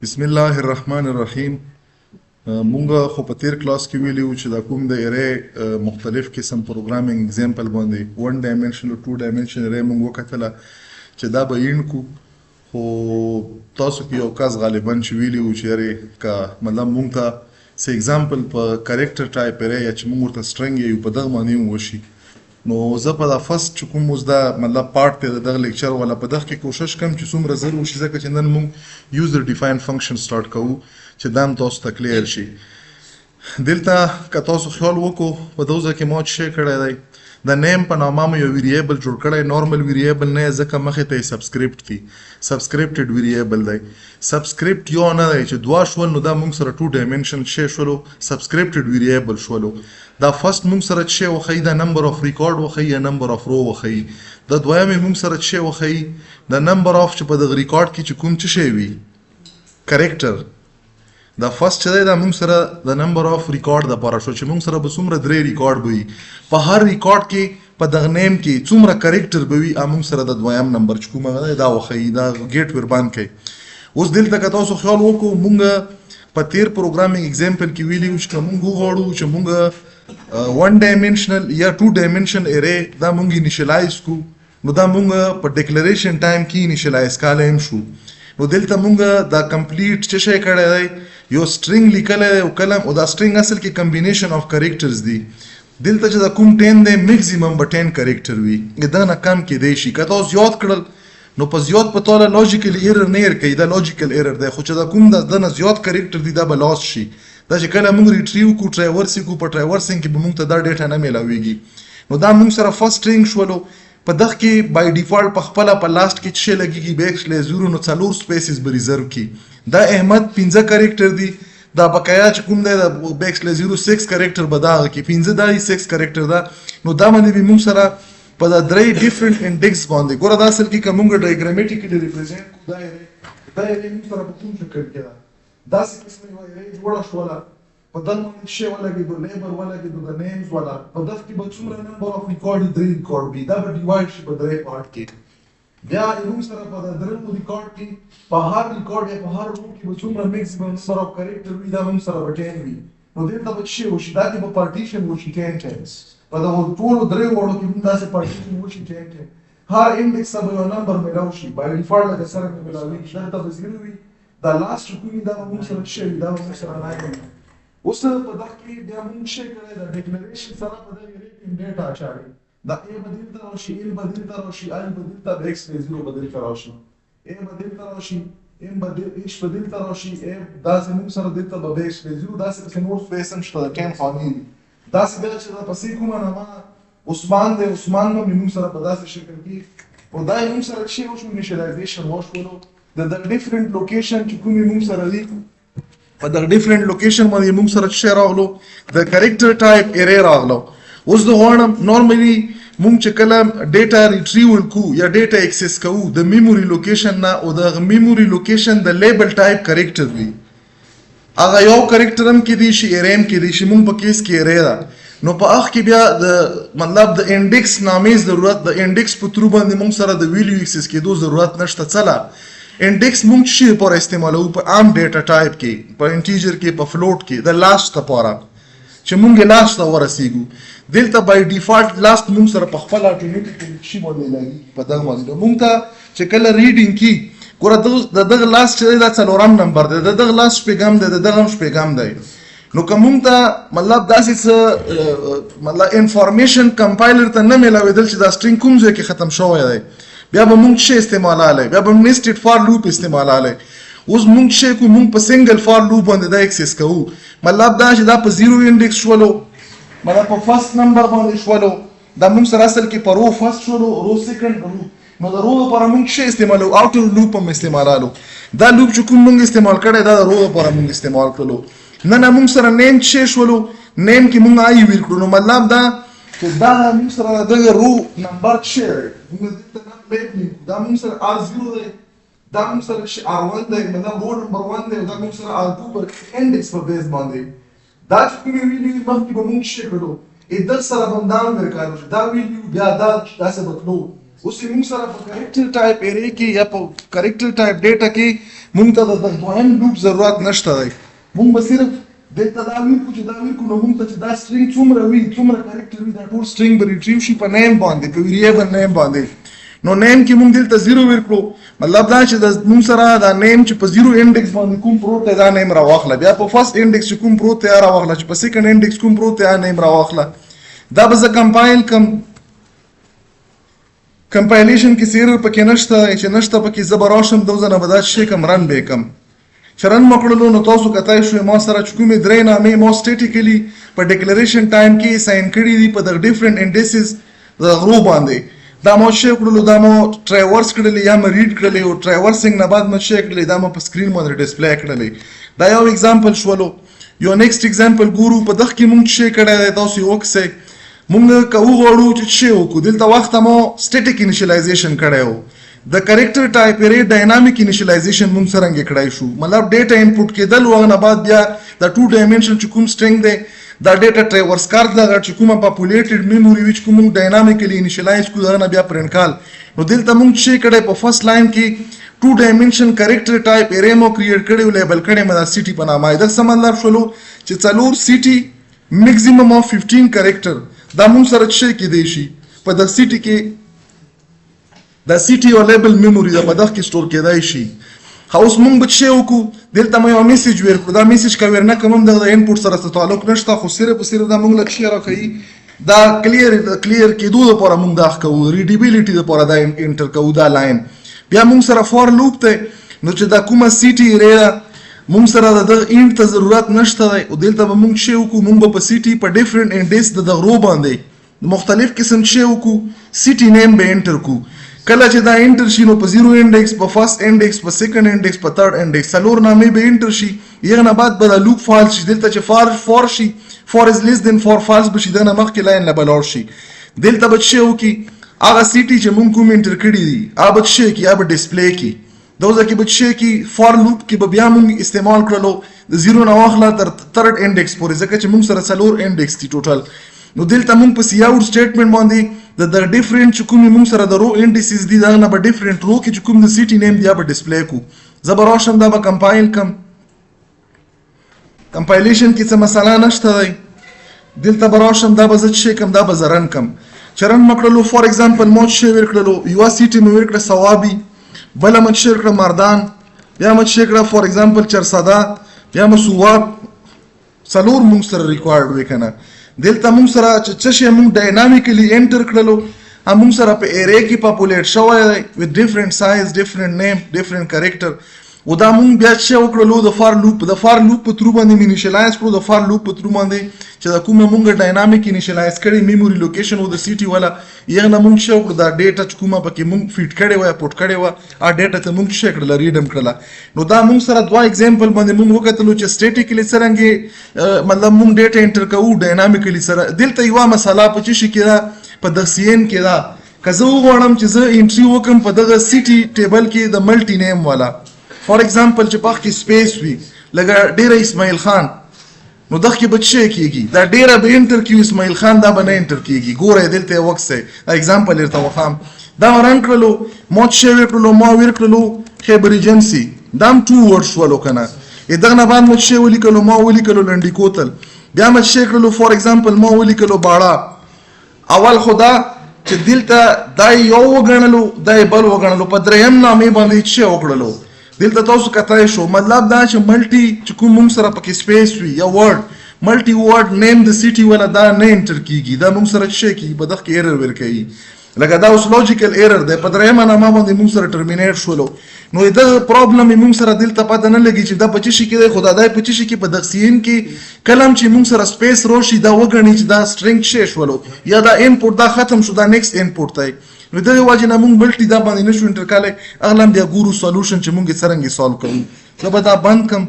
بسم الله الرحمن الرحیم. مونږ خو په تیر کلاس کې ویلو چې دا کوم د ارې مختلف قسم پروګرامینګ اگزامپل باندې 1 ډایمنشن او 2 ډایمنشن ارې مونږ وکتله چې دا به یې کو خو تاسو کې یو کس غالبا چې ویلو چې ارې کا مطلب مونږ ته سه اگزامپل په کریکټر ټایپ ارې یا چې مونږ ورته سټرنګ یو په دغه باندې وشي نو زه په دا فرست چې کوم اوس دا مطلب پارت دی دغه لیکچر ولا په دغه کې کوشش کوم چې څومره زر وشي ځکه چې نن موږ یوزر ډیفاین فنکشن سٹارټ کوو چې دا هم تاسو ته کلیر شي. دلته که تاسو خیال وکړو په دغه ځای کې ما څه شی کړی دی د نیم په نامه مو یو ویریبل جوړ کړی نارمل ویریبل نه ځکه مخې ته یې سبسکرپټ دي سبسکرپټډ ویریبل دی سبسکرپټ یو نه دی چې دوه شول نو دا موږ سره 2 ډایمنشن شی شولو سبسکرپټډ ویریبل شولو دا فرست موږ سره چې وخی دا نمبر اف ریکارډ وخی یا نمبر اف رو وخی د دویم موږ سره چې وخی دا نمبر اف چې په دغه ریکارډ کې چې کوم څه شی وي کریکټر دا فرست چې دا موږ سره د نمبر اف ریکارډ د پاره شو چې موږ سره به څومره درې ریکارډ وي په هر ریکارډ کې په دغه نیم کې څومره کریکټر به وي موږ سره د دویم نمبر چې کومه دا وخی دا ګیټ ور باندې کوي. اوس دلته که تاسو خیال وکړو موږ په تیر پروګرامینګ اگزامپل کې ویلو چې موږ غواړو چې موږ 1 ډایمنشنل یا 2 ډایمنشن ارې دا موږ انیشلایز کو نو دا موږ په ډیکلریشن ټایم کې انیشلایز کالم شو نو دلته موږ دا کمپلیټ څه شی کړی دی یو سټرینګ لیکل او کلم او دا سټرینګ اصل کې کمبینیشن اف کریکټرز دی دلته چې دا کوم 10 دی میکسیمم به 10 کریکټر وي دا نه کم کې دی شي که تاسو یاد کړل نو په زیات په توله لوجیکل ایرر نه کوي دا لوجیکل ایرر دی خو چې دا کوم د نه زیات کریکټر دی دا به لاس شي دا چې کله موږ ریټریو کو ټرایورس کو په ټرایورسینګ کې به موږ ته دا ډیټا نه ملاويږي نو دا موږ سره فرست سټرینګ شولو په دغه کې بای ډیفالت په خپل په لاست کې چې لګيږي بیک سلیش 0 نو څلور سپیسز به ریزرو کی دا احمد 15 کریکټر دی دا بقایا چې کوم دی دا بیک سلیش 0 6 کریکټر به دا کې 15 دا 6 کریکټر دا نو دا باندې به موږ سره په دا درې ډیفرنٹ انډیکس باندې ګوره دا اصل کې کومه ډایګرامیټیکلی ریپرزینټ کو دا یې موږ سره په کوم شکل کې دا څه قسمه یو ارې جوړه شوله په دغه باندې شی ولګېدو لیبل ولګېدو د نیمز ولا په دغه کې به څومره نمبر اف ریکارډ درې ریکارډ وي دا به ډیوایډ شي په درې پارټ کې بیا موږ سره په درې ریکارډ کې په هر ریکارډ یا په هر رو کې به څومره میکسیمم نمبر اف کریکټر وي دا موږ سره به 10 وي نو دلته به شی وشي دا کې به پارټیشن وشي 10 ټایمز په دغه ټولو درې وړو کې موږ داسې پارټیشن وشي 10 ټایمز هر انډیکس ته به یو نمبر میلاو شي بای ډیفالت لکه سره ملاوي دا ته به 0 وي دا لاست کومي دا موږ سره شي دا موږ سره نه وي اوس په دغه کې بیا موږ شي کړی دا ډیکلریشن سره په دغه ریټینګ ډیټا اچاري دا ا بدل تر او شي ال بدل تر او شي ال بدل تر ایکس 0 بدل تر او شي ا بدل تر او شي ام بدل ایش بدل تر او شي ا دا زموږ سره د ته به ایکس 0 دا څه نور فیسن شته 10 خاني دا څه بل چې په سې کومه نامه عثمان دی عثمان نو موږ سره په داسې شکل کې او دا موږ سره شي او انیشلایزیشن وشولو د ډیفرنٹ لوکیشن چې کومې موږ سره دي په د ډیفرنٹ لوکیشن باندې موږ سره شی راغلو د کریکټر ټایپ ارې راغلو اوس د غواړم نورمالي موږ چې کله ډیټا ریټریول کو یا ډیټا اکسس کوو د میموري لوکیشن نه او د میموري لوکیشن د لیبل ټایپ کریکټر وي هغه یو کریکټر هم کې دی شي ارې کې دی شي موږ په کیس کې ارې ده نو په اخ کې بیا د مطلب د انډیکس نامې ضرورت د انډیکس په تر باندې موږ سره د ویلیو اکسس کېدو ضرورت نشته څلا انډیکس موږ شي پر استعمالو په عام ډیټا ټایپ کې په انټیجر کې په فلوټ کې د لاست لپاره چې موږ لاست ورسېږو دلته بای ډیفالت لاست موږ سره په خپل اټومیټیکلی شي باندې لګي په دغه باندې موږ ته چې کله ریډینګ کی ګوره دغه لاست چې دا څلورم نمبر دی دغه لاست شپږم دی دغه شپږم دی نو کوم ته مطلب داسې مطلب انفارمیشن کمپایلر ته نه ملاویدل چې دا سټرینګ کوم ځای کې ختم شوی دی بیا به موږ شی استعمالاله بیا به نیسټډ فار لوپ استعمالاله اوس موږ شی کو موږ په سنگل فار لوپ باندې دا ایکسس کوو مطلب دا چې دا په 0 انډیکس شولو مطلب په فرست نمبر باندې شولو دا موږ سره اصل کې په رو فرست شولو رو سیکنډ رو نو د رو لپاره موږ شی استعمالو اوټر لوپ هم استعمالالو دا لوپ چې کوم موږ استعمال کړی دا د رو لپاره موږ استعمال کړلو نه موږ سره نیم شی شولو نیم کې موږ آی ویل کړو نو مطلب دا چې دا موږ سره دغه رو نمبر شیر موږ دلته دا موږ سره R0 دی دا موږ سره R1 دی مطلب رو نمبر 1 دی دا موږ سره R2 پر انډیکس په بیس باندې دا چې کومې ویلیو مخکې به موږ شي کړو دغه سره به دا ورکړو دا ویلیو بیا دا داسې بتلو اوس موږ سره په کریکټر ټایپ ارې کې یا په کریکټر ټایپ ډیټا کې مونږ ته د دویم لوپ ضرورت نشته دی. مونږ به صرف دلته دا ولیکو چې دا ولیکو نو مونږ ته چې دا سټرینګ څومره وي څومره کریکټر وي دا ټول سټرینګ به ریټریو شي په نیم باندې په ویریبل نیم باندې. نو نیم کې مونږ دلته 0 ورکړو مطلب دا چې د مونږ سره دا نیم چې په 0 انډیکس باندې کوم پروت دی دا نیم راواخله بیا په فرست انډیکس چې کوم پروت دی راواخله چې په سیکنډ انډیکس کوم پروت دی نیم راواخله. دا به زه کمپایل کم کمپایلیشن کې سیرر پکې نشته چې نشته پکې زه به راشم دوزه نه به دا شی کم رن به کم چې رن مکړلو نو تاسو کتای شو ما سره چې کومې درې نامې ما سټیټیکلی په ډیکلریشن ټایم کې ساين کړي دي په د ډیفرنٹ انډیسز د غرو باندې. دا مو شی کړلو دا مو ټرایورس کړلې یا مو ریډ کړلې او ټرایورسینګ نه بعد مو شی کړلې دا مو په سکرین باندې ډسپلی کړلې. دا یو ایگزامپل شولو. یو نیکسټ ایگزامپل ګورو په دغه کې مونږ شی کړی دی تاسو وکسه مونږ کو غواړو چې شی وکړو دلته وخت مو سټیټیک انیشلایزیشن کړی وو. د کریکټر ټایپ ری ډاینامیک انیشلایزیشن مونږ څنګه کړای شو مطلب ډیټا انپوټ کېدل وغه بعد بیا د 2 ډایمنشن چې کوم سټرینګ دی دا ډیټا ټرایورس کار دا چې کومه پاپولیټډ میموري وچ کوم ډاینامیکلی انیشلایز کو دا بیا پرنټ کال نو دلته مونږ چې کړه په فرست لاین کې 2 ډایمنشن کریکټر ټایپ ری مو کریټ کړو لیبل کړي مدا سی ټي په نامه دا سمندر شولو چې څلور سی ټي میکسیمم اف 15 کریکټر دا مونږ سره چې کې دی شي په د سی ټي کې دا سی ټي او لیبل میموري دا په دغه کې سٹور کېدای شي. اوس مونږ به څه وکړو دلته مې یو میسج ورکړو دا میسج کا ورنه کوم د انپوټ سره څه تعلق نشته خو صرف دا مونږ لکه راکړي دا کلیر کېدو لپاره مونږ دا کوو ریډیبিলিټي لپاره دا انټر کوو دا لاین بیا مونږ سره فور لوپ ته نو چې دا کومه سی ټي ری مونږ سره د انټ ته ضرورت نشته دی او دلته به مونږ څه وکړو مونږ په سی ټي په ډیفرنٹ انډیس د غرو باندې مختلف قسم څه وکړو سی ټي نیم به انټر کو کله چې دا انټر شي نو په 0 انډیکس په فرست انډیکس په سیکنډ انډیکس په تھرد انډیکس څلور نامې به انټر شي یغه نه بعد به لوپ فال شي دلته چې فار شي فار از لیس دین فار فالس به شي دا نه مخکې لاین نه بلور شي دلته به شي وکي هغه سی ټي چې مونږ کوم انټر کړی دي هغه به شي کی هغه ډسپلی کی دوزه کې به شي کی فار لوپ کې به بیا مونږ استعمال کړلو د 0 نه واخله تر تھرد انډیکس پورې ځکه چې مونږ سره څلور انډیکس دي ټوټل نو دلته مونږ په سی اوټ سټیټمنټ باندې د ډیفرنٹ چې کوم مونږ سره د رو انډیسز دي دا نه به ډیفرنٹ رو کې چې کوم د سی ټي نیم دی به ډسپلی کو زبر راشم دا به کمپایل کم کمپایلیشن کې څه مسله نشته دی دلته به راشم دا به زه چې کم دا به زه رن کم چې رن مکړلو فار ایگزامپل مو چې ورکړلو یو سی ټي مې ورکړه ثوابي بل مې چې ورکړه مردان بیا مې چې ورکړه فار ایگزامپل چرسادا بیا مې سواب څلور مونږ سره ریکوایرډ وکنه دلته مونږ سره چې شي مونږ ډاینامیکلی انټر کړلو مونږ سره په ایری کې پاپولیټ شوی دی وذ ډیفرنٹ سایز ډیفرنٹ نیم ډیفرنٹ کریکټر و دا مونږ بیا چې وکړلو د فار لوپ په ترو باندې انیشلایز کړو د فار لوپ په ترو باندې چې دا کومه مونږ ډاینامیک انیشلایز کړی میموري لوکیشن او د سی ټي والا یغه نه مونږ شو کړو دا ډیټا چې کومه پکې مونږ فیډ کړی و پټ کړی و ا ډیټا ته مونږ شي کړل ریډم کړل نو دا مونږ سره دوا ایگزامپل باندې مونږ وکړلو چې سټیټیکلی څنګه مطلب مونږ ډیټا انټر کوو ډاینامیکلی سره دلته یو مسله په چې شي کېدا په د سی ان کې دا کزه وغواړم چې زه انټری وکم په دغه سی ټي ټیبل کې د ملټي نیم والا فار ایگزامپل چې پخ کې سپیس وي لکه ډیره اسماعیل خان نو دغه کې بچی کیږي دا ډیره به انټر کیو اسماعیل خان دا به نه انټر کیږي ګوره دلته وکسه ایگزامپل ورته وخم دا ورن کړلو مو چې ورکړلو ما ورکړلو خبر ایجنسی دام 2 ورډز ولو کنه دغه نه باندې مو چې ولیکلو ما ولیکلو لنډی کوتل بیا مو چې کړلو فار ایگزامپل ما ولیکلو باړه اول خدا چې دلته دا یو وګڼلو دا بل وګڼلو په دریم نامې باندې چې وکړلو دلته تاسو کتای شو مطلب دا چې ملټي چې کوم مونږ سره پکې سپیس وي یا ورډ ملټي ورډ نیم د سی ټي ولا دا نه انټر کیږي دا مونږ سره چې کی په دغه کې ایرر ورکوي لکه دا اوس لوجیکل ایرر دی په درېمه نامه باندې مونږ سره ټرمینیټ شولو نو دا پرابلم مونږ سره دلته پته نه لګي چې دا په چې شي کې خدا دای په چې شي کې په دغه سین کې کلم چې مونږ سره سپیس روشي دا وګڼي چې دا سټرینګ شي شولو یا دا انپوټ دا ختم شو دا نیکسټ انپوټ دی نو د واجب نه مونږ ملټي دا باندې نشو انټر کاله اغلم بیا ګورو سولوشن چې مونږ څنګه سولو کوو زه به دا بند کم